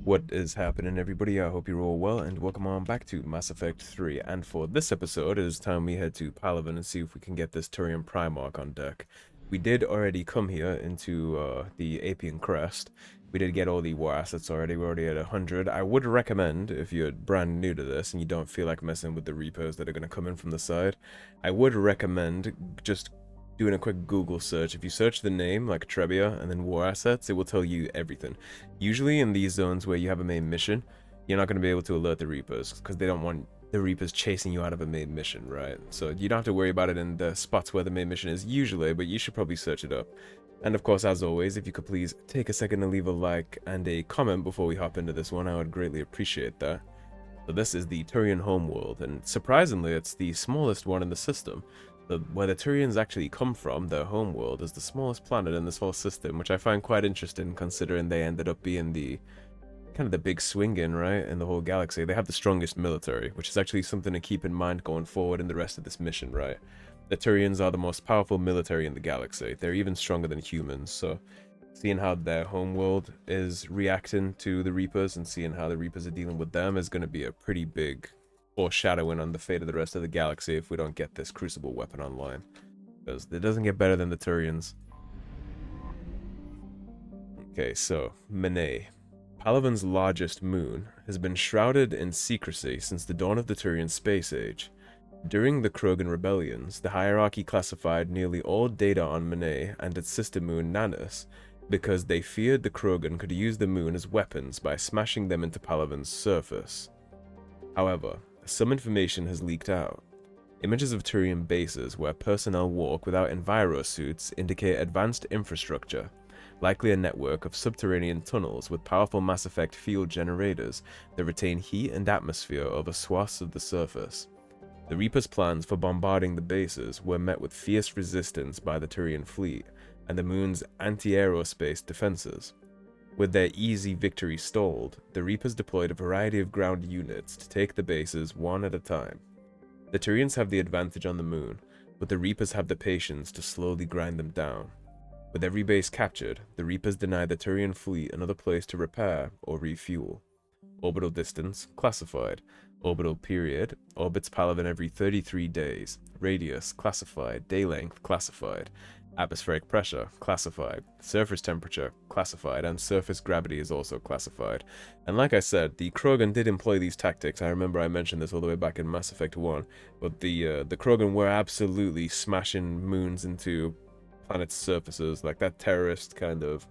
What is happening, everybody? I hope you're all well, and welcome on back to Mass Effect 3. And for this episode, it is time we head to Palaven and see if we can get this Turian Primarch on deck. We did already come here into the Apian Crest. We did get all the war assets already. We're already at 100. I would recommend, if you're brand new to this and you don't feel like messing with the repos that are going to come in from the side, I would recommend just doing a quick Google search. If you search the name, like Trebia, and then war assets, it will tell you everything. Usually in these zones where you have a main mission, you're not going to be able to alert the Reapers, because they don't want the Reapers chasing you out of a main mission, right? So you don't have to worry about it in the spots where the main mission is usually, but you should probably search it up. And of course, as always, if you could please take a second to leave a like and a comment before we hop into this one, I would greatly appreciate that. So this is the Turian homeworld, and surprisingly, it's the smallest one in the system. Where the Turians actually come from, their homeworld, is the smallest planet in this whole system, which I find quite interesting considering they ended up being the kind of the big swing in, right, in the whole galaxy. They have the strongest military, which is actually something to keep in mind going forward in the rest of this mission, right? The Turians are the most powerful military in the galaxy. They're even stronger than humans, so seeing how their homeworld is reacting to the Reapers and seeing how the Reapers are dealing with them is going to be a pretty big foreshadowing on the fate of the rest of the galaxy if we don't get this Crucible weapon online. Because it doesn't get better than the Turians. Okay, so, Menae. Palaven's largest moon has been shrouded in secrecy since the dawn of the Turian space age. During the Krogan rebellions, the hierarchy classified nearly all data on Menae and its sister moon Nanus because they feared the Krogan could use the moon as weapons by smashing them into Palaven's surface. However, some information has leaked out. Images of Turian bases where personnel walk without enviro suits indicate advanced infrastructure, likely a network of subterranean tunnels with powerful Mass Effect field generators that retain heat and atmosphere over swaths of the surface. The Reapers' plans for bombarding the bases were met with fierce resistance by the Turian fleet and the moon's anti-aerospace defenses. With their easy victory stalled, the Reapers deployed a variety of ground units to take the bases one at a time. The Turians have the advantage on the moon, but the Reapers have the patience to slowly grind them down. With every base captured, the Reapers deny the Turian fleet another place to repair or refuel. Orbital distance, classified. Orbital period, orbits Palaven every 33 days. Radius, classified. Day length, classified. Atmospheric pressure, classified. Surface temperature, classified. And surface gravity is also classified. And like I said, the Krogan did employ these tactics. I remember I mentioned this all the way back in Mass Effect 1. But the Krogan were absolutely smashing moons into planets' surfaces. Like that terrorist kind of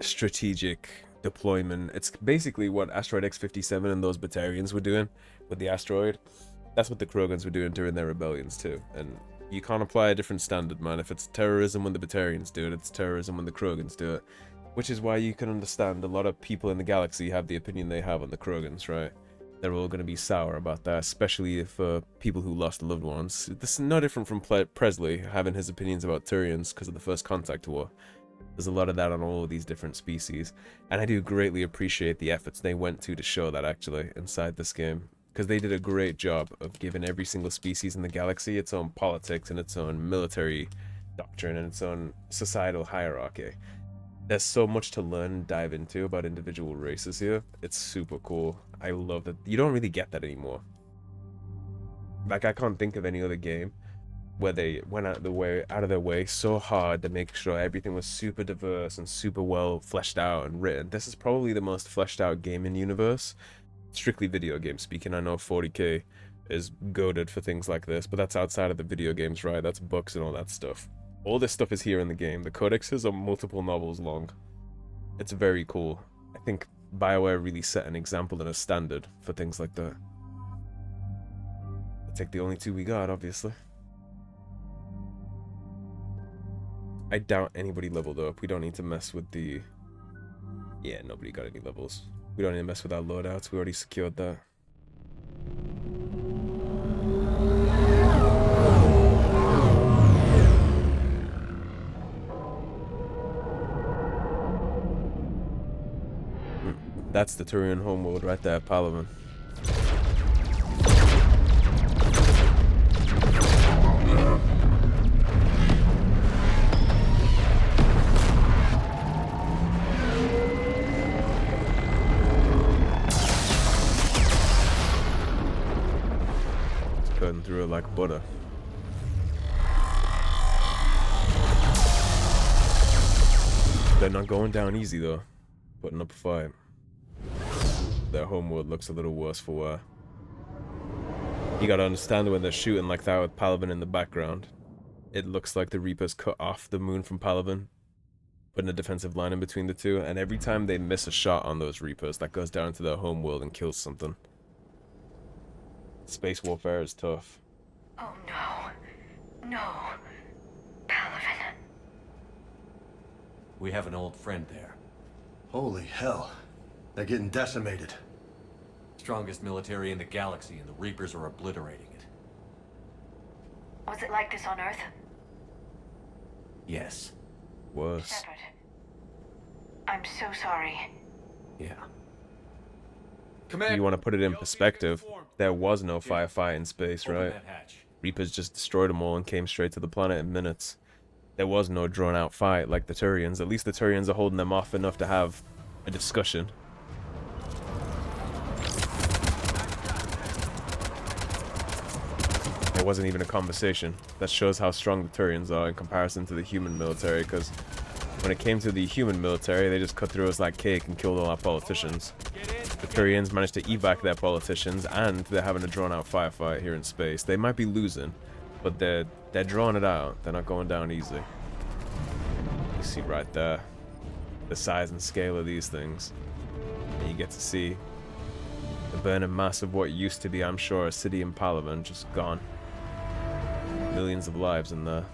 strategic deployment. It's basically what Asteroid X-57 and those Batarians were doing with the asteroid. That's what the Krogans were doing during their rebellions too. And you can't apply a different standard, man. If it's terrorism when the Batarians do it, it's terrorism when the Krogans do it. Which is why you can understand a lot of people in the galaxy have the opinion they have on the Krogans, right? They're all going to be sour about that, especially if people who lost loved ones. This is no different from Presley having his opinions about Turians because of the First Contact War. There's a lot of that on all of these different species, and I do greatly appreciate the efforts they went to show that actually inside this game. Because they did a great job of giving every single species in the galaxy its own politics and its own military doctrine and its own societal hierarchy. There's so much to learn and dive into about individual races here. It's super cool. I love that. You don't really get that anymore. Like, I can't think of any other game where they went out of their way so hard to make sure everything was super diverse and super well fleshed out and written. This is probably the most fleshed out game in the universe. Strictly video game speaking. I know 40k is goated for things like this, but that's outside of the video games, right? That's books and all that stuff. All this stuff is here in the game. The codexes are multiple novels long. It's very cool. I think BioWare really set an example and a standard for things like that. I'll take the only two we got, obviously. I doubt anybody leveled up. We don't need to mess with the... Yeah, nobody got any levels. We don't need to mess with our loadouts. We already secured that. That's the Turian homeworld right there, Palaven. cutting through it like butter. They're not going down easy though. Putting up a fight. Their homeworld looks a little worse for wear. You gotta understand when they're shooting like that with Palaven in the background. It looks like the Reapers cut off the moon from Palaven, putting a defensive line in between the two, and every time they miss a shot on those Reapers, that goes down to their homeworld and kills something. Space warfare is tough. Oh no. No. Palaven. We have an old friend there. Holy hell. They're getting decimated. Strongest military in the galaxy, and the Reapers are obliterating it. Was it like this on Earth? Yes. Worse. Shepard. I'm so sorry. Yeah. If you want to put it in perspective, there was no firefight in space, Open right? that hatch. Reapers just destroyed them all and came straight to the planet in minutes. There was no drawn-out fight like the Turians. At least the Turians are holding them off enough to have a discussion. There wasn't even a conversation. That shows how strong the Turians are in comparison to the human military, because when it came to the human military, they just cut through us like cake and killed all our politicians. The Turians managed to evac their politicians, and they're having a drawn-out firefight here in space. They might be losing, but they're drawing it out. They're not going down easy. You see right there the size and scale of these things, and you get to see the burning mass of what used to be, I'm sure, a city in Palaven just gone. Millions of lives in there.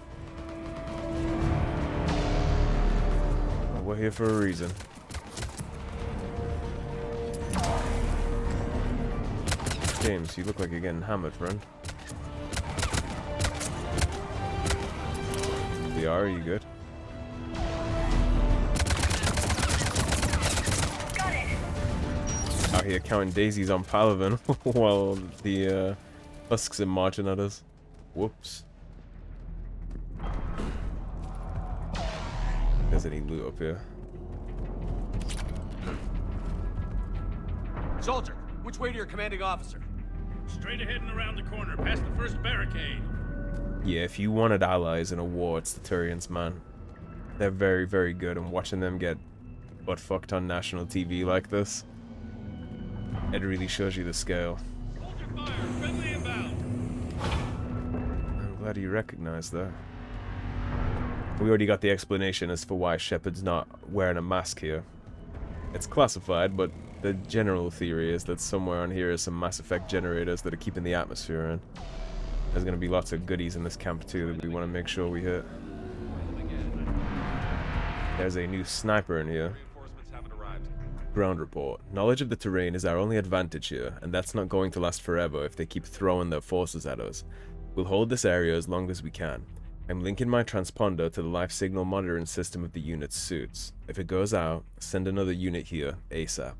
Well, we're here for a reason. James, you look like you're getting hammered, friend. Are you good? Got it. Out here counting daisies on Palaven while the husks are marching at us. Whoops. There's any loot up here? Soldier, which way to your commanding officer? Straight ahead and around the corner, past the first barricade. Yeah, if you wanted allies in a war, it's the Turians, man. They're very, very good, and watching them get butt-fucked on national TV like this, it really shows you the scale. Soldier fire, friendly inbound. I'm glad you recognized that. We already got the explanation as for why Shepard's not wearing a mask here. It's classified, but the general theory is that somewhere on here is some Mass Effect generators that are keeping the atmosphere in. There's going to be lots of goodies in this camp too that we want to make sure we hit. There's a new sniper in here. Ground report. Knowledge of the terrain is our only advantage here, and that's not going to last forever if they keep throwing their forces at us. We'll hold this area as long as we can. I'm linking my transponder to the life signal monitoring system of the unit's suits. If it goes out, send another unit here, ASAP.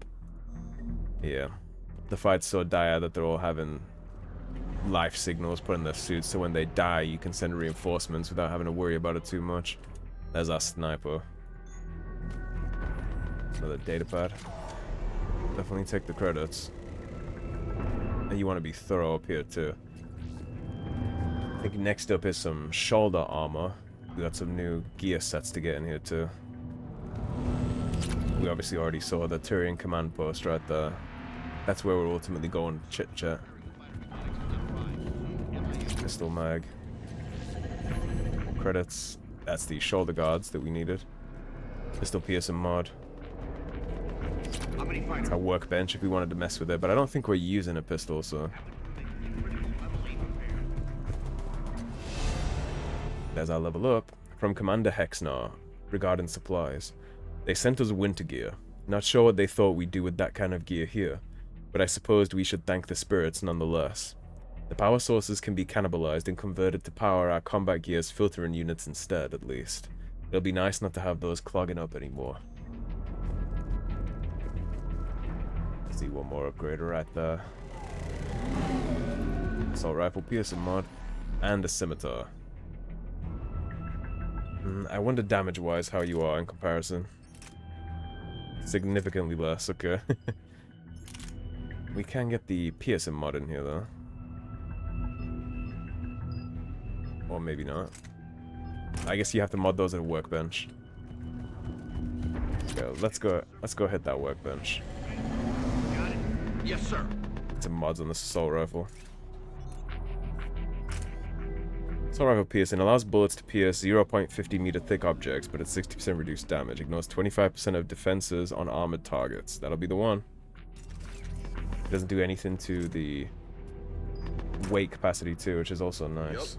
Yeah. The fight's so dire that they're all having life signals put in their suits, so when they die, you can send reinforcements without having to worry about it too much. There's our sniper. Another data pad. Definitely take the credits. And you want to be thorough up here too. I think next up is some shoulder armor. We got some new gear sets to get in here too. We obviously already saw the Turian command post right there. That's where we're ultimately going to chit-chat. Pistol mag. Credits. That's the shoulder guards that we needed. Pistol piercing mod. It's our workbench if we wanted to mess with it, but I don't think we're using a pistol, so... There's our level up. From Commander Hexnar, regarding supplies. They sent us winter gear. Not sure what they thought we'd do with that kind of gear here, but I supposed we should thank the spirits nonetheless. The power sources can be cannibalized and converted to power our combat gear's filtering units instead, at least. It'll be nice not to have those clogging up anymore. See one more upgrade right there. Assault rifle piercing mod. And a scimitar. I wonder damage-wise how you are in comparison. Significantly less, okay. We can get the piercing mod in here, though. Or maybe not. I guess you have to mod those at a workbench. Okay, let's go hit that workbench. Got it? Yes, sir. Get some mods on this assault rifle. Assault rifle piercing allows bullets to pierce 0.50 meter thick objects, but it's 60% reduced damage. Ignores 25% of defenses on armored targets. That'll be the one. It doesn't do anything to the weight capacity too, which is also nice.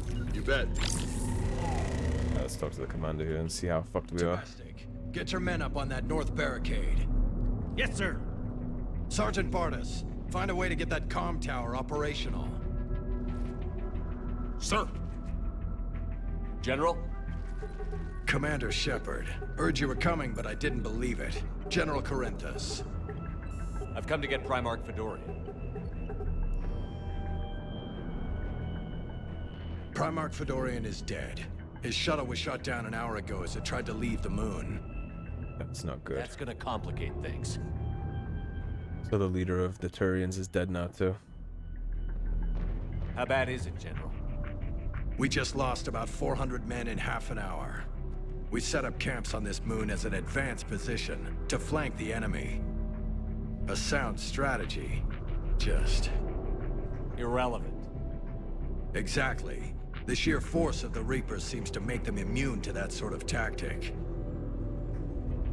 Yep. You bet. Let's talk to the commander here and see how fucked we are. Domestic. Get your men up on that north barricade. Yes, sir. Sergeant Bartis, find a way to get that comm tower operational. Sir. General? Commander Shepard. Heard you were coming, but I didn't believe it. General Corinthus. I've come to get Primarch Fedorian. Primarch Fedorian is dead. His shuttle was shot down an hour ago as it tried to leave the moon. That's not good. That's gonna complicate things. So the leader of the Turians is dead now too. How bad is it, General? We just lost about 400 men in half an hour. We set up camps on this moon as an advanced position to flank the enemy. A sound strategy. Just... Irrelevant. Exactly. The sheer force of the Reapers seems to make them immune to that sort of tactic.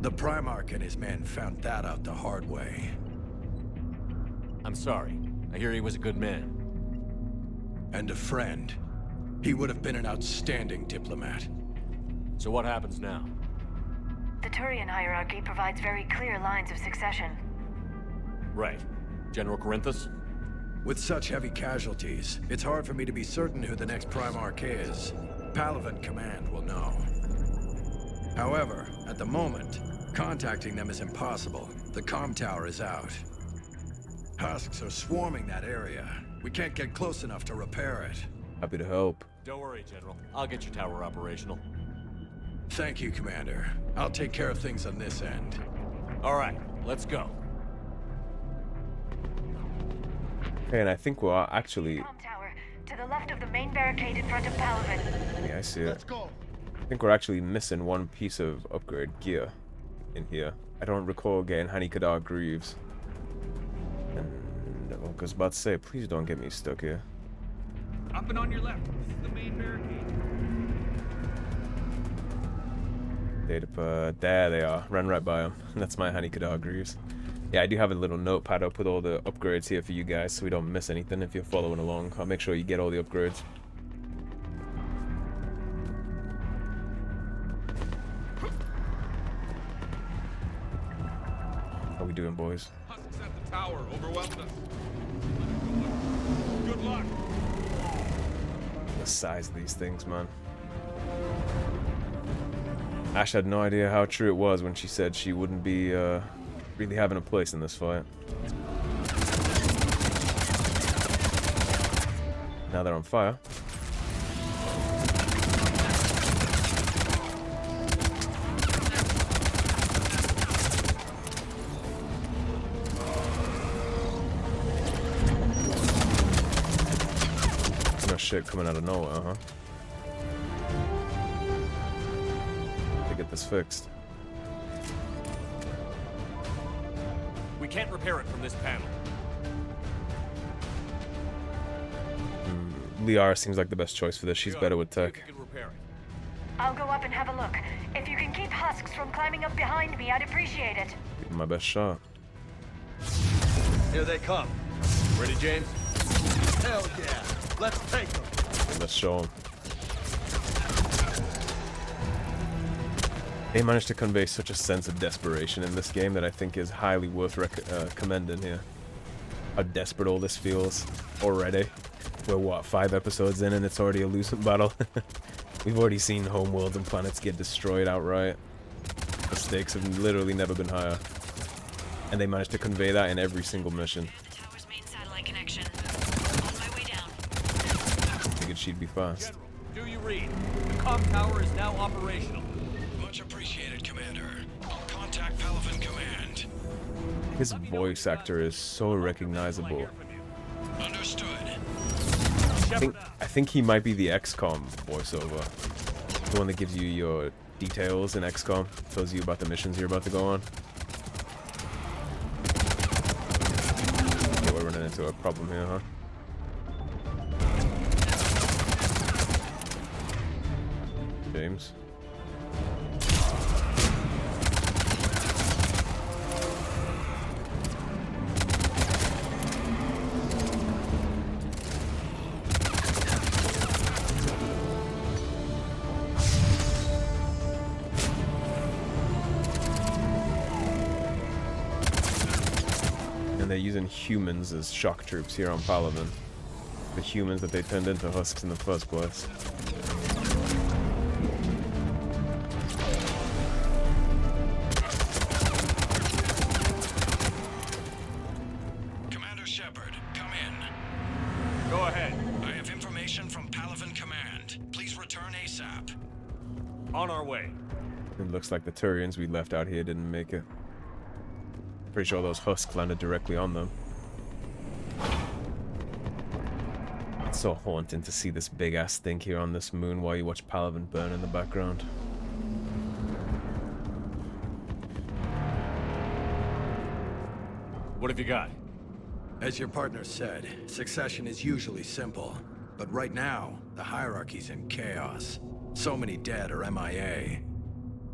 The Primarch and his men found that out the hard way. I'm sorry. I hear he was a good man. And a friend. He would have been an outstanding diplomat. So what happens now? The Turian hierarchy provides very clear lines of succession. Right. General Corinthus? With such heavy casualties, it's hard for me to be certain who the next Primarch is. Palaven Command will know. However, at the moment, contacting them is impossible. The comm tower is out. Husks are swarming that area. We can't get close enough to repair it. Happy to help. Don't worry, General. I'll get your tower operational. Thank you, Commander. I'll take care of things on this end. All right, let's go. Okay, and I think we're actually... Comm tower, to the left of the main barricade in front of Palaven. Yeah, I see it. Let's go. I think we're actually missing one piece of upgrade gear in here. I don't recall getting Hanikadar Greaves. And I was about to say, please don't get me stuck here. Up and on your left. This is the main barricade. There they are. Ran right by them. That's my Hanikadar Greaves. Yeah, I do have a little notepad up with all the upgrades here for you guys, so we don't miss anything if you're following along. I'll make sure you get all the upgrades. How we doing, boys? Husks at the tower overwhelmed us. Good luck. The size of these things, man. Ash had no idea how true it was when she said she wouldn't be really having a place in this fight. Now they're on fire. No shit coming out of nowhere, huh? To get this fixed. We can't repair it from this panel. Liara seems like the best choice for this. She's better with tech. We can repair it. I'll go up and have a look. If you can keep Husks from climbing up behind me, I'd appreciate it. Give it my best shot. Here they come. Ready, James? Hell yeah. Let's take them. Let's show them. They managed to convey such a sense of desperation in this game that I think is highly worth commending here. How desperate all this feels already. We're what, 5 episodes in and it's already a losing battle? We've already seen homeworlds and planets get destroyed outright. The stakes have literally never been higher. And they managed to convey that in every single mission. Tower's main satellite connection. On my way down. Figured she'd be fast. General, do you read? The comm tower is now operational. Much appreciated, Commander. I'll contact Palaven Command. His voice actor is so recognizable. Understood. I think he might be the XCOM voiceover. The one that gives you your details in XCOM. Tells you about the missions you're about to go on. Okay, we're running into a problem here, huh? James. And they're using humans as shock troops here on Palaven. The humans that they turned into husks in the first place. Commander Shepard, come in. Go ahead. I have information from Palaven Command. Please return ASAP. On our way. It looks like the Turians we left out here didn't make it. Pretty sure those husks landed directly on them. It's so haunting to see this big ass thing here on this moon while you watch Palaven burn in the background. What have you got? As your partner said, succession is usually simple. But right now, the hierarchy's in chaos. So many dead or MIA.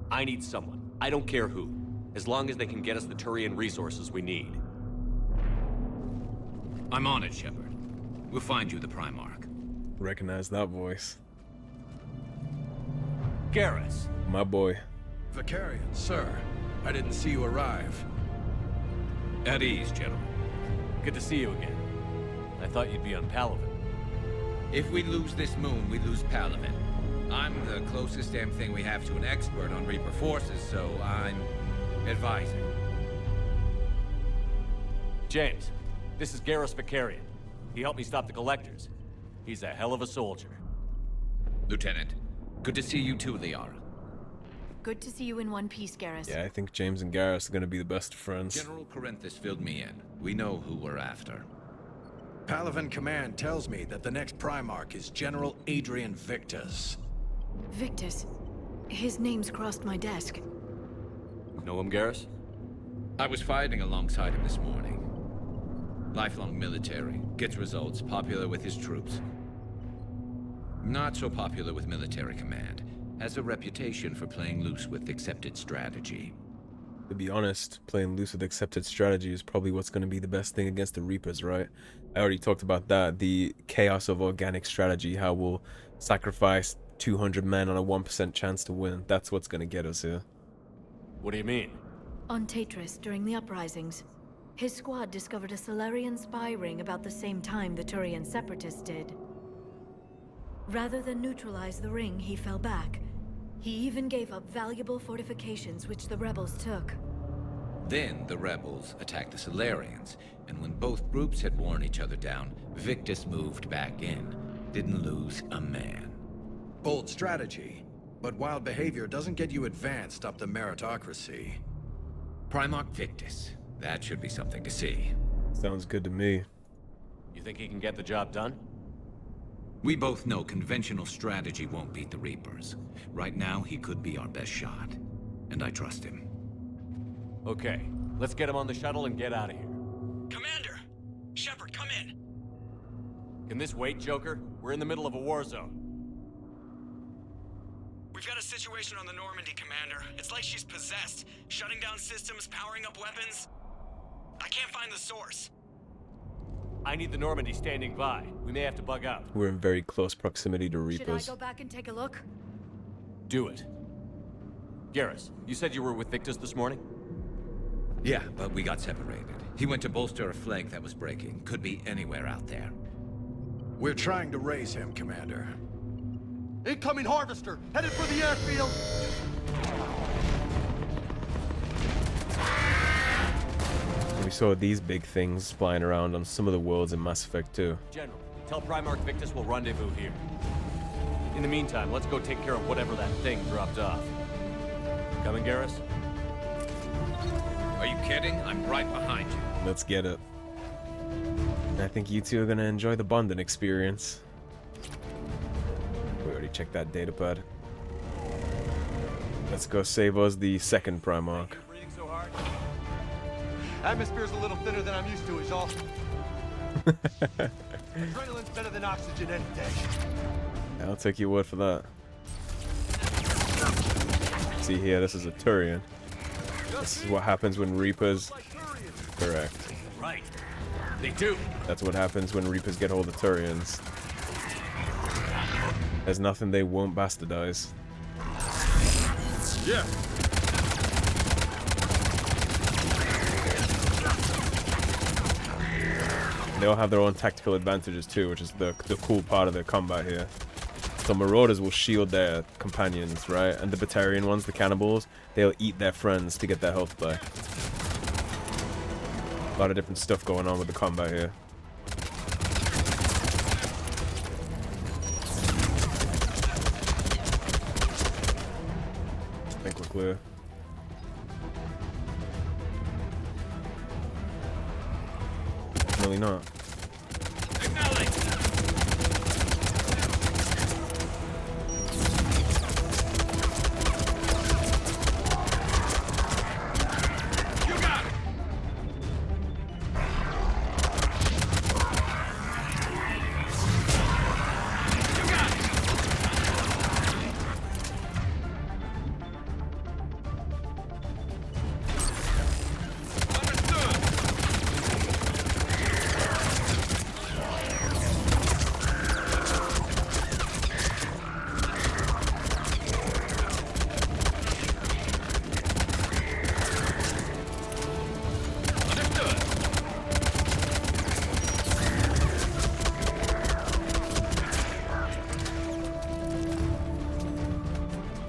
I need someone. I don't care who. As long as they can get us the Turian resources we need. I'm on it, Shepard. We'll find you the Primarch. Recognize that voice. GARRUS. My boy. Vicarian, sir. I didn't see you arrive. At ease, General. Good to see you again. I thought you'd be on Palaven. If we lose this moon, we lose Palaven. I'm the closest damn thing we have to an expert on Reaper forces, so I'm advising. James, this is GARRUS Vicarian. He helped me stop the Collectors. He's a hell of a soldier. Lieutenant, good to see you too, Liara. Good to see you in one piece, Garrus. Yeah, I think James and Garrus are gonna be the best of friends. General Corinthus filled me in. We know who we're after. Palaven Command tells me that the next Primarch is General Adrian Victus. Victus. His name's crossed my desk. Know him, GARRUS? I was fighting alongside him this morning. Lifelong military, gets results, popular with his troops. Not so popular with military command. Has a reputation for playing loose with accepted strategy. To be honest, playing loose with accepted strategy is probably what's going to be the best thing against the Reapers, right? I already talked about that, the chaos of organic strategy, how we'll sacrifice 200 men on a 1% chance to win. That's what's going to get us here. What do you mean? On Tatris, during the uprisings, his squad discovered a Solarian spy ring about the same time the Turian separatists did. Rather than neutralize the ring, he fell back. He even gave up valuable fortifications which the rebels took. Then the rebels attacked the Solarians, and when both groups had worn each other down, Victus moved back in. Didn't lose a man. Bold strategy, but wild behavior doesn't get you advanced up the meritocracy. Primarch Victus. That should be something to see. Sounds good to me. You think he can get the job done? We both know conventional strategy won't beat the Reapers. Right now, he could be our best shot. And I trust him. Okay, let's get him on the shuttle and get out of here. Commander! Shepard, come in! Can this wait, Joker? We're in the middle of a war zone. We've got a situation on the Normandy, Commander. It's like she's possessed. Shutting down systems, powering up weapons. I can't find the source. I need the Normandy standing by. We may have to bug out. We're in very close proximity to Should I Reapers. go back and take a look? Do it. GARRUS, you said you were with Victus this morning? Yeah, but we got separated. He went to bolster a flank that was breaking. Could be anywhere out there. We're trying to raise him, Commander. Incoming harvester, headed for the airfield. We saw these big things flying around on some of the worlds in Mass Effect 2. General, tell Primarch Victus we'll rendezvous here. In the meantime, let's go take care of whatever that thing dropped off. Coming, GARRUS? Are you kidding? I'm right behind you. Let's get it. I think you two are gonna enjoy the bonding experience. We already checked that data pad. Let's go save us the second Primarch. Breathing so hard. Atmosphere's a little thinner than I'm used to, is all. Adrenaline's better than oxygen any day. I'll take your word for that. See here, this is a Turian. This is what happens when Reapers... Correct. Right. They do. That's what happens when Reapers get hold of Turians. There's nothing they won't bastardize. Yeah. They all have their own tactical advantages too, which is the cool part of the combat here. So Marauders will shield their companions, right? And the Batarian ones, the cannibals, they'll eat their friends to get their health back. A lot of different stuff going on with the combat here. I think we're clear. Really not.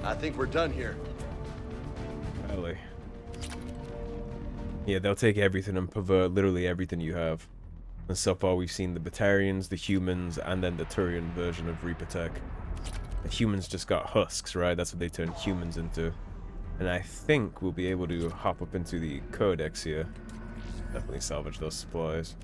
I think we're done here. Really? Yeah, they'll take everything and pervert literally everything you have. And so far we've seen the Batarians, the humans, and then the Turian version of Reaper tech. The humans just got husks, right? That's what they turn humans into. And I think we'll be able to hop up into the Codex here. Definitely salvage those supplies.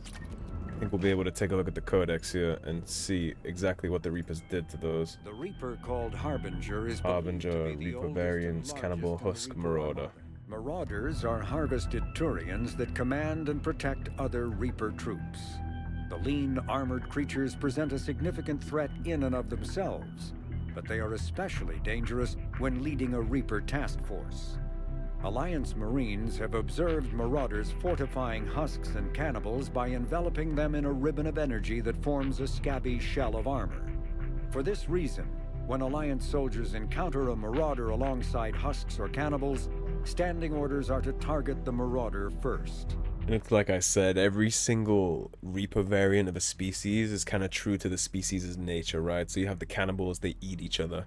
I think we'll be able to take a look at the Codex here and see exactly what the Reapers did to those. The Reaper called Harbinger is Harbinger, Reaper variants, Cannibal, Husk, Marauder. Marauders are harvested Turians that command and protect other Reaper troops. The lean, armored creatures present a significant threat in and of themselves, but they are especially dangerous when leading a Reaper task force. Alliance Marines have observed Marauders fortifying husks and cannibals by enveloping them in a ribbon of energy that forms a scabby shell of armor. For this reason, when Alliance soldiers encounter a Marauder alongside husks or cannibals, standing orders are to target the Marauder first. And it's like I said, every single Reaper variant of a species is kind of true to the species' nature, right? So you have the cannibals, they eat each other.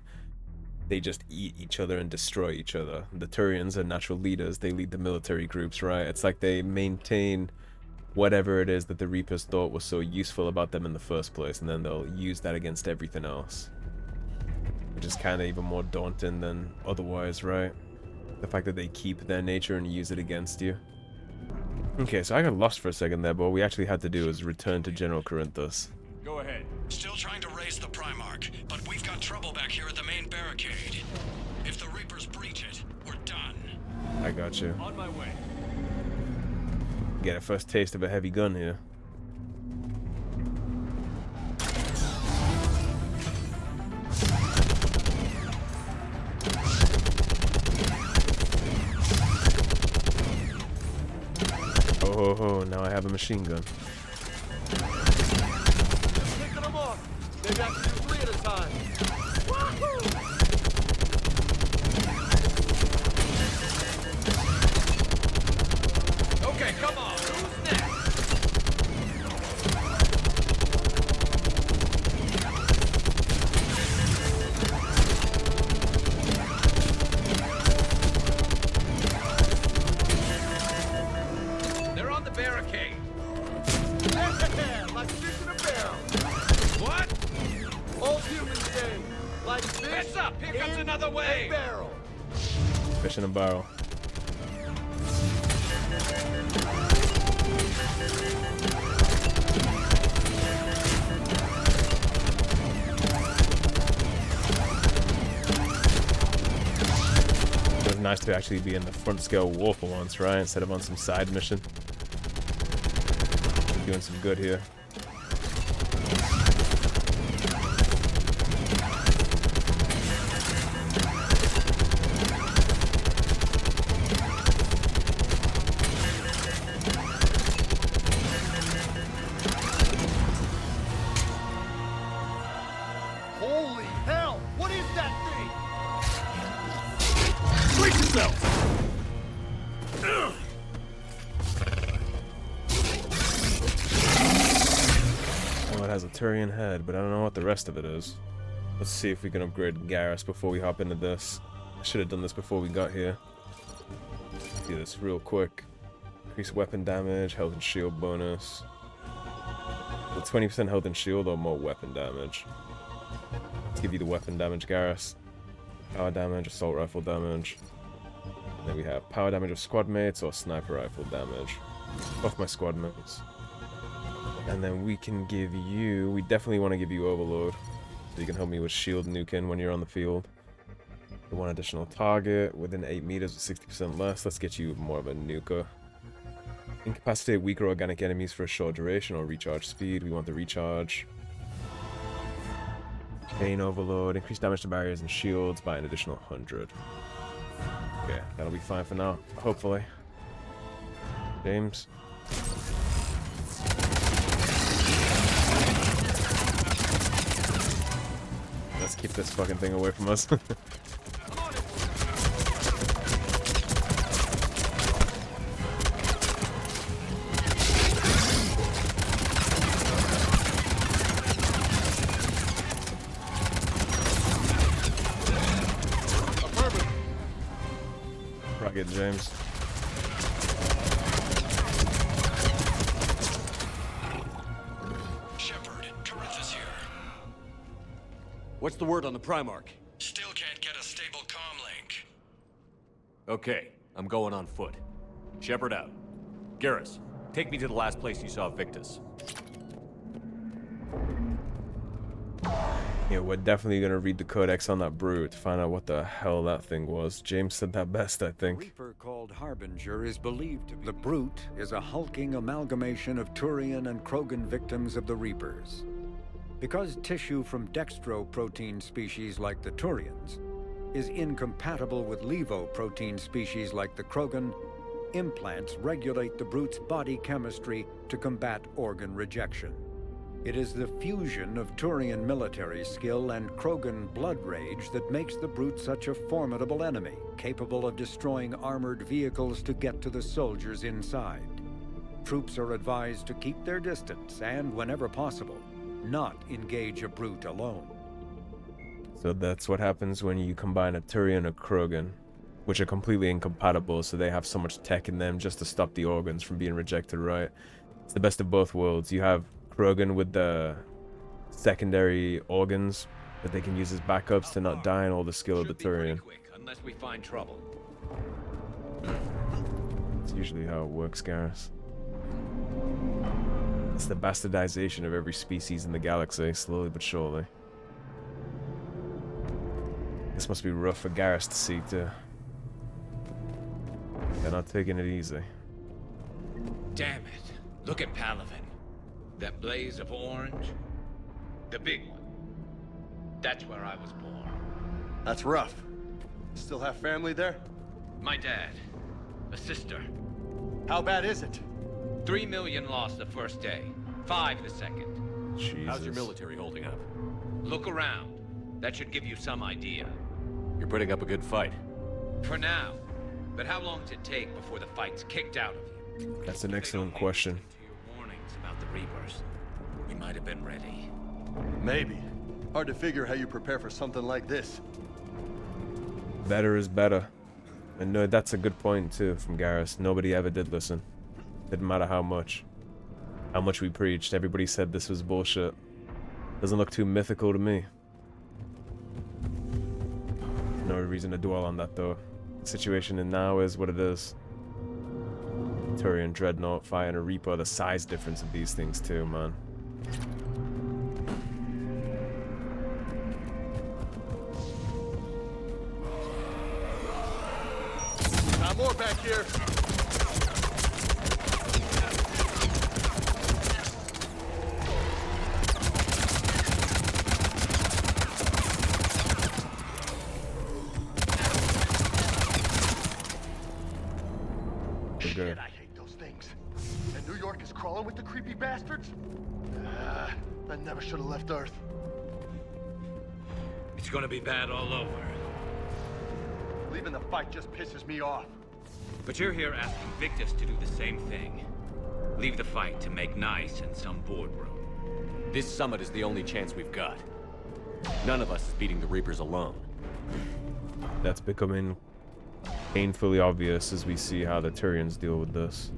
They just eat each other and destroy each other. The Turians are natural leaders. They lead the military groups, right? It's like they maintain whatever it is that the Reapers thought was so useful about them in the first place, and then they'll use that against everything else. Which is kind of even more daunting than otherwise, right? The fact that they keep their nature and use it against you. Okay, so I got lost for a second there, but what we actually had to do is return to General Corinthus. Go ahead. Still trying to raise the Primarch, but we've got trouble back here at the main barricade. If the Reapers breach it, we're done. I got you. On my way. Get a first taste of a heavy gun here. Oh, ho, ho, now I have a machine gun. Picking them off. Maybe I can do 3 at a time. Wahoo! Okay, come on. Who's next? They're on the barricade. Yeah, like fish in a barrel. What? Old humans say, like fish Heads up! Here comes in another a wave! barrel. Fish in a barrel. nice to actually be in the front scale war for once, right? Instead of on some side mission. We're doing some good here. Holy hell! What is that thing? Brace yourself! Oh, it has a Turian head, but I don't know what the rest of it is. Let's see if we can upgrade GARRUS before we hop into this. I should have done this before we got here. Do this real quick. Increase weapon damage, health and shield bonus. With 20% health and shield or more weapon damage. Let's give you the weapon damage, GARRUS. Power damage, assault rifle damage. And then we have power damage of squad mates or sniper rifle damage. Off my squad mates. And then we can give you... We definitely want to give you Overload. So you can help me with shield nuking when you're on the field. The one additional target within 8 meters with 60% less. Let's get you more of a nuker. Incapacitate weaker organic enemies for a short duration or recharge speed. We want the recharge. Chain Overload. Increase damage to barriers and shields by an additional 100. Okay, that'll be fine for now. Hopefully. James. Let's keep this fucking thing away from us. Rocket James. Shepard, Corinthus here. What's the word on the Primarch? Still can't get a stable comm link. Okay, I'm going on foot. Shepard out. Garrus, take me to the last place you saw Victus. Yeah, we're definitely gonna read the codex on that brute to find out what the hell that thing was. James said that best, I The think. Reaper called Harbinger is believed to be... The Brute is a hulking amalgamation of Turian and Krogan victims of the Reapers. Because tissue from dextroprotein species like the Turians is incompatible with levoprotein species like the Krogan, implants regulate the Brute's body chemistry to combat organ rejection. It is the fusion of Turian military skill and Krogan blood rage that makes the Brute such a formidable enemy, capable of destroying armored vehicles to get to the soldiers inside. Troops are advised to keep their distance and, whenever possible, not engage a Brute alone. So that's what happens when you combine a Turian and a Krogan, which are completely incompatible, so they have so much tech in them just to stop the organs from being rejected, right? It's the best of both worlds. You have Krogan with the secondary organs that they can use as backups to not die, and all the skill of the Turian. Quick, unless we find trouble. It's usually how it works, Garrus. It's the bastardization of every species in the galaxy, slowly but surely. This must be rough for Garrus to see, too. They're not taking it easy. Damn it. Look at Palaven. That blaze of orange. The big one. That's where I was born. That's rough. Still have family there? My dad. A sister. How bad is it? 3 million lost the first day. 5 the second. Jesus. How's your military holding up? Look around. That should give you some idea. You're putting up a good fight. For now. But how long does it take before the fight's kicked out of you? That's an If they excellent don't question. listen to your warnings about the Reapers, we might have been ready. Maybe. Hard to figure how you prepare for something like this. Better is better. And no, that's a good point too from Garrus. Nobody ever did listen. Didn't matter how much we preached. Everybody said this was bullshit. Doesn't look too mythical to me. No reason to dwell on that though. The situation in now is what it is. Turian Dreadnought fighting a Reaper, the size difference of these things too, man. Got more back here. Good. I hate those things. And New York is crawling with the creepy bastards? I never should have left Earth. It's gonna be bad all over. Leaving the fight just pisses me off. But you're here asking Victus to do the same thing. Leave the fight to make nice in some boardroom. This summit is the only chance we've got. None of us is beating the Reapers alone. That's becoming painfully obvious as we see how the Turians deal with this.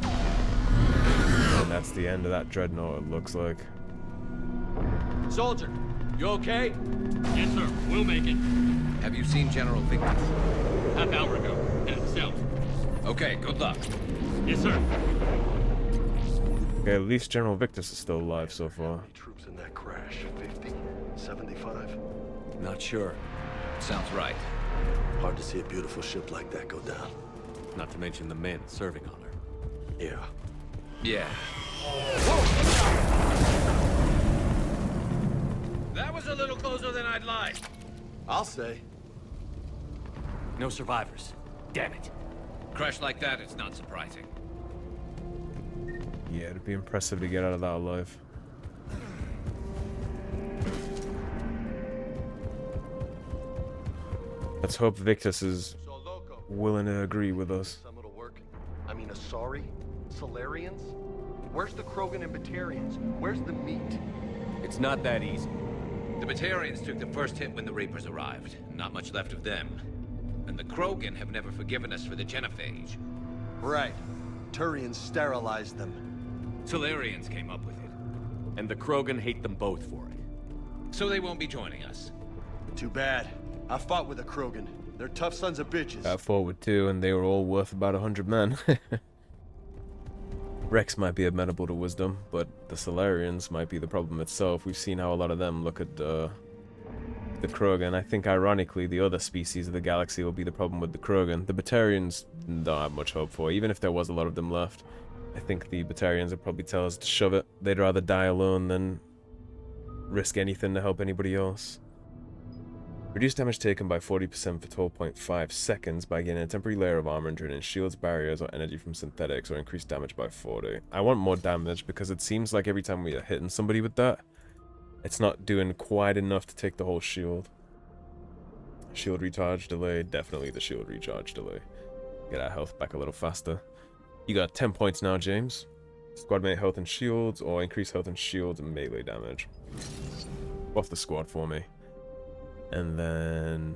And that's the end of that dreadnought, it looks like. Soldier, you okay? Yes, sir. We'll make it. Have you seen General Victus? Half hour ago. Headed south. Okay, good luck. Yes, sir. Okay, at least General Victus is still alive so far. How many troops in that crash? 50? 75? Not sure. Sounds right. Hard to see a beautiful ship like that go down. Not to mention the men serving on her. Yeah. Yeah. That was a little closer than I'd like. I'll say. No survivors. Damn it. Crash like that, it's not surprising. Yeah, it'd be impressive to get out of that alive. Let's hope Victus is willing to agree with us. Some it'll work. I mean, Asari? Solarians? Where's the Krogan and Batarians? Where's the meat? It's not that easy. The Batarians took the first hit when the Reapers arrived. Not much left of them. And the Krogan have never forgiven us for the genophage. Right. Turians sterilized them. Solarians came up with it. And the Krogan hate them both for it. So they won't be joining us. Too bad. I fought with the Krogan. They're tough sons of bitches. Got forward too, and they were all worth about 100 men. Rex might be amenable to wisdom, but the Solarians might be the problem itself. We've seen how a lot of them look at the Krogan. I think, ironically, the other species of the galaxy will be the problem with the Krogan. The Batarians don't have much hope for, even if there was a lot of them left. I think the Batarians would probably tell us to shove it. They'd rather die alone than risk anything to help anybody else. Reduce damage taken by 40% for 12.5 seconds by gaining a temporary layer of armor and draining shields, barriers, or energy from synthetics, or increase damage by 40. I want more damage because it seems like every time we are hitting somebody with that, it's not doing quite enough to take the whole shield. Shield recharge delay, definitely the shield recharge delay. Get our health back a little faster. You got 10 points now, James. Squad mate health and shields, or increase health and shields and melee damage. Buff the squad for me. And then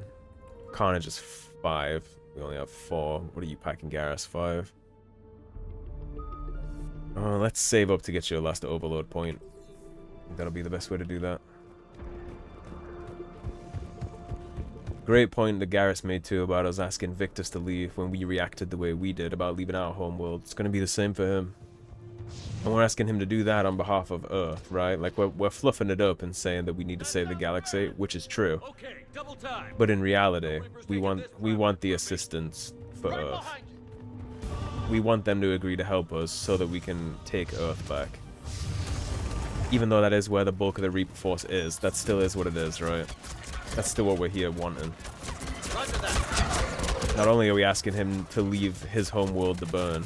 Carnage is 5. We only have 4. What are you packing, GARRUS? 5. Let's save up to get your last overload point. That'll be the best way to do that. Great point that GARRUS made too about us asking Victus to leave when we reacted the way we did about leaving our homeworld. It's going to be the same for him. And we're asking him to do that on behalf of Earth, right? Like, we're fluffing it up and saying that we need to save the galaxy, which is true. Okay, double time. But in reality, we want the assistance for Earth. We want them to agree to help us so that we can take Earth back. Even though that is where the bulk of the Reaper force is, that still is what it is, right? That's still what we're here wanting. Not only are we asking him to leave his homeworld to burn,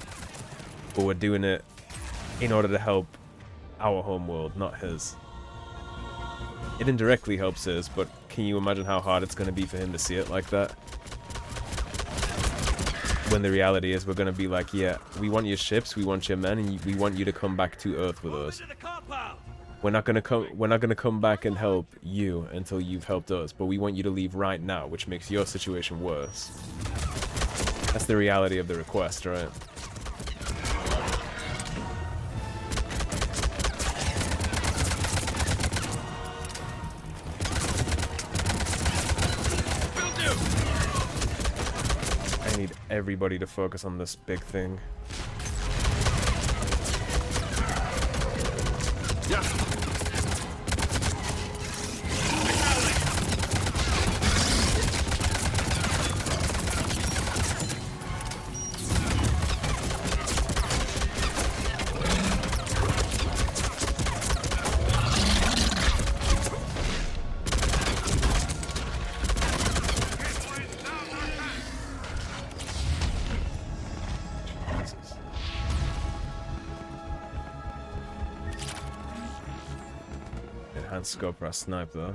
but we're doing it in order to help our homeworld, not his. It indirectly helps his, but can you imagine how hard it's going to be for him to see it like that? When the reality is we're going to be like, yeah, we want your ships, we want your men, and we want you to come back to Earth with us. We're not going to come back and help you until you've helped us, but we want you to leave right now, which makes your situation worse. That's the reality of the request, right? Need everybody to focus on this big thing. Yeah. And scope our snipe though.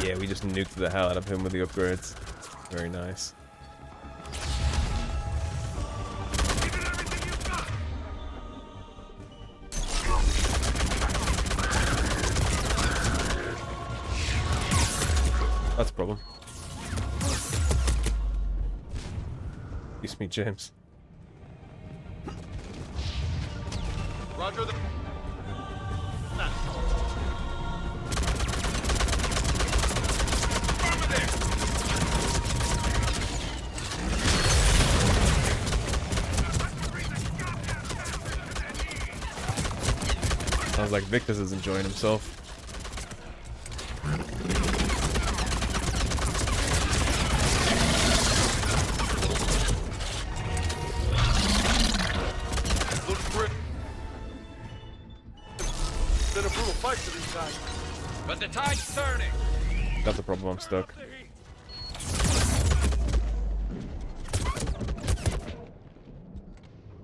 Yeah, we just nuked the hell out of him with the upgrades. Very nice. That's a problem. Excuse me, James. Roger the... Sounds like Victus is enjoying himself. Looks great. Been a brutal fight for these guys. But the tide's turning. That's the problem, I'm stuck.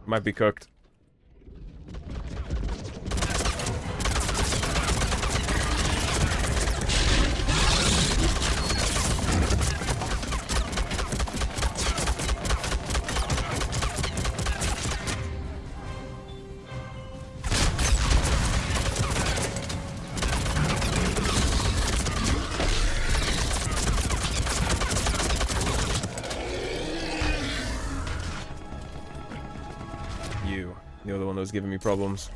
Might be cooked. The other one that was giving me problems.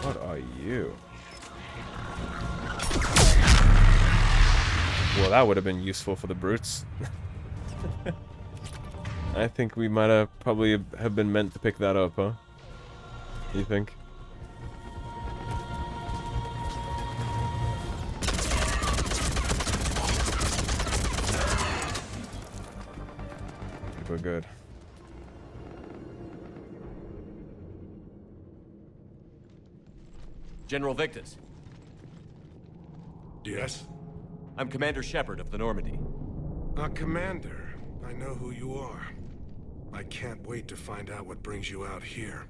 What are you? Well, that would have been useful for the brutes. I think we might have probably have been meant to pick that up, huh? You think? We're good. General Victus. Yes? I'm Commander Shepard of the Normandy. Commander, I know who you are. I can't wait to find out what brings you out here.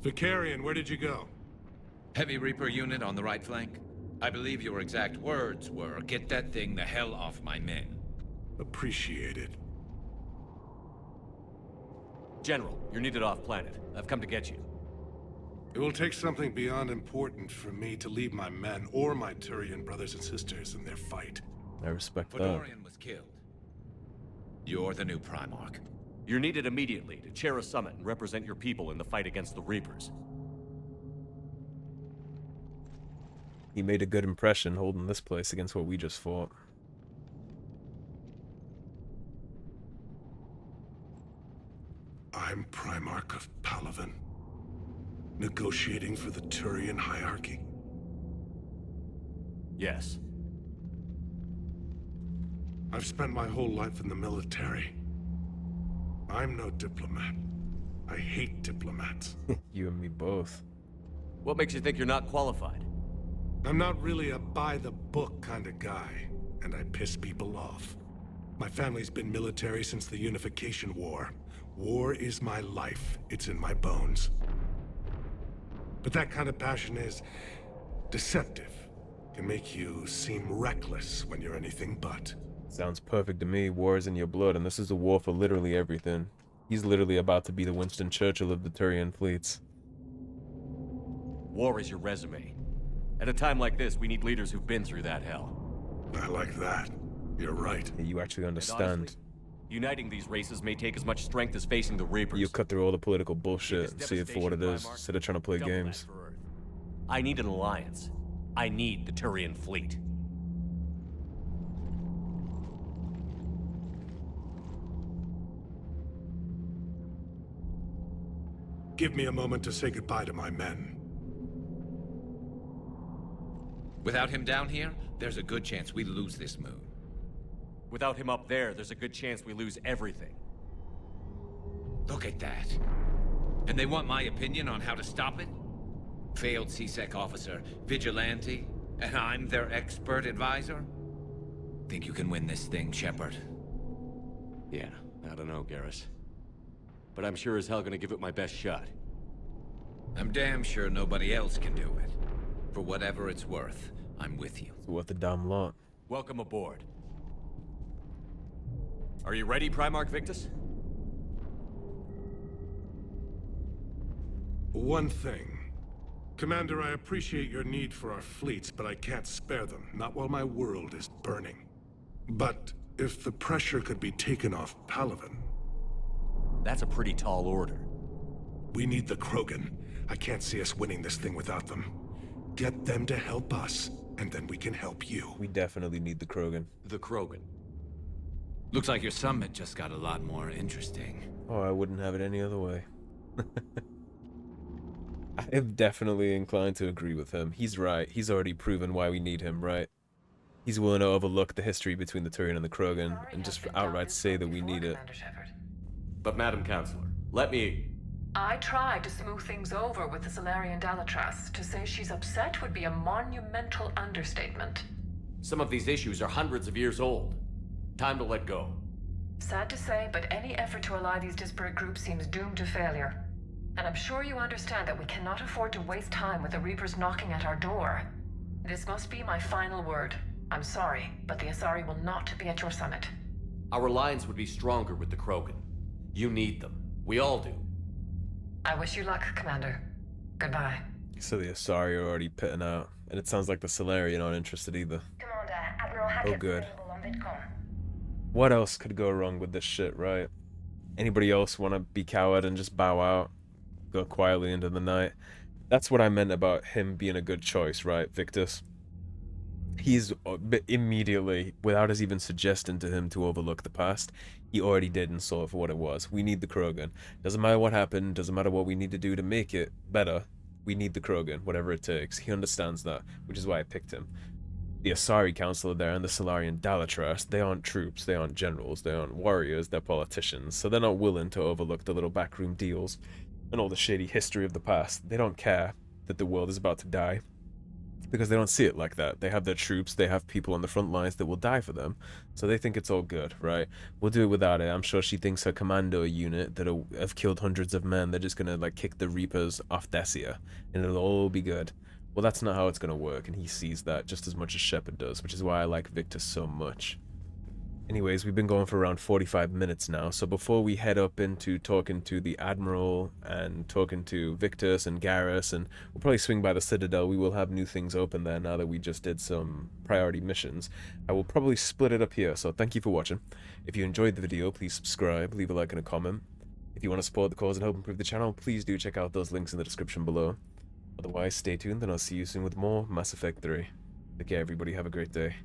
Vicarian, where did you go? Heavy Reaper unit on the right flank. I believe your exact words were, "Get that thing the hell off my men." Appreciated. General, you're needed off-planet. I've come to get you. It will take something beyond important for me to leave my men or my Turian brothers and sisters in their fight. I respect that. Fedorian was killed. You're the new Primarch. You're needed immediately to chair a summit and represent your people in the fight against the Reapers. He made a good impression holding this place against what we just fought. I'm Primarch of Palaven. Negotiating for the Turian hierarchy? Yes. I've spent my whole life in the military. I'm no diplomat. I hate diplomats. You and me both. What makes you think you're not qualified? I'm not really a by-the-book kind of guy, and I piss people off. My family's been military since the Unification War. War is my life. It's in my bones. But that kind of passion is deceptive. Can make you seem reckless when you're anything but. Sounds perfect to me. War is in your blood, and this is a war for literally everything. He's literally about to be the Winston Churchill of the Turian fleets. War is your resume. At a time like this, we need leaders who've been through that hell. I like that. You're right. Yeah, you actually understand. Honestly, uniting these races may take as much strength as facing the Reapers. You cut through all the political bullshit and see it for what it is, Primarch, instead of trying to play double that games. for Earth. I need an alliance. I need the Turian fleet. Give me a moment to say goodbye to my men. Without him down here, there's a good chance we lose this moon. Without him up there, there's a good chance we lose everything. Look at that. And they want my opinion on how to stop it? Failed C-Sec officer, vigilante, and I'm their expert advisor? Think you can win this thing, Shepard? Yeah, I don't know, Garrus. But I'm sure as hell gonna give it my best shot. I'm damn sure nobody else can do it. For whatever it's worth, I'm with you. It's worth a damn lot. Welcome aboard. Are you ready, Primarch Victus? One thing. Commander, I appreciate your need for our fleets, but I can't spare them, not while my world is burning. But if the pressure could be taken off Palaven... That's a pretty tall order. We need the Krogan. I can't see us winning this thing without them. Get them to help us, and then we can help you. We definitely need the Krogan. The Krogan. Looks like your summit just got a lot more interesting. Oh, I wouldn't have it any other way. I am definitely inclined to agree with him. He's right. He's already proven why we need him, right? He's willing to overlook the history between the Turian and the Krogan and just outright say that we need it. But Madam Counselor, let me... I tried to smooth things over with the Salarian Dalatras. To say she's upset would be a monumental understatement. Some of these issues are hundreds of years old. Time to let go. Sad to say, but any effort to ally these disparate groups seems doomed to failure. And I'm sure you understand that we cannot afford to waste time with the Reapers knocking at our door. This must be my final word. I'm sorry, but the Asari will not be at your summit. Our alliance would be stronger with the Krogan. You need them. We all do. I wish you luck, Commander. Goodbye. So the Asari are already pitting out, and it sounds like the Solarian aren't interested either. Commander, Admiral Hackett's oh good. available on Vidcom. What else could go wrong with this shit, right? Anybody else want to be coward and just bow out? Go quietly into the night? That's what I meant about him being a good choice, right, Victus? He's immediately, without us even suggesting to him to overlook the past, he already did and saw it for what it was. We need the Krogan. Doesn't matter what happened, doesn't matter what we need to do to make it better. We need the Krogan, whatever it takes. He understands that, which is why I picked him. The Asari Council there and the Salarian Dalatras, they aren't troops, they aren't generals, they aren't warriors, they're politicians, so they're not willing to overlook the little backroom deals and all the shady history of the past. They don't care that the world is about to die, because they don't see it like that. They have their troops, they have people on the front lines that will die for them, so they think it's all good, right? We'll do it without it. I'm sure she thinks her commando unit that have killed hundreds of men, they're just gonna like kick the Reapers off Dacia, and it'll all be good. Well, that's not how it's gonna work, and he sees that just as much as Shepard does, which is why I like Victus so much. Anyways, we've been going for around 45 minutes now, so before we head up into talking to the Admiral and talking to Victus and GARRUS, and we'll probably swing by the Citadel, we will have new things open there now that we just did some priority missions. I will probably split it up here, so thank you for watching. If you enjoyed the video, please subscribe, leave a like and a comment. If you want to support the cause and help improve the channel, please do check out those links in the description below. Otherwise, stay tuned and I'll see you soon with more Mass Effect 3. Take care everybody, have a great day.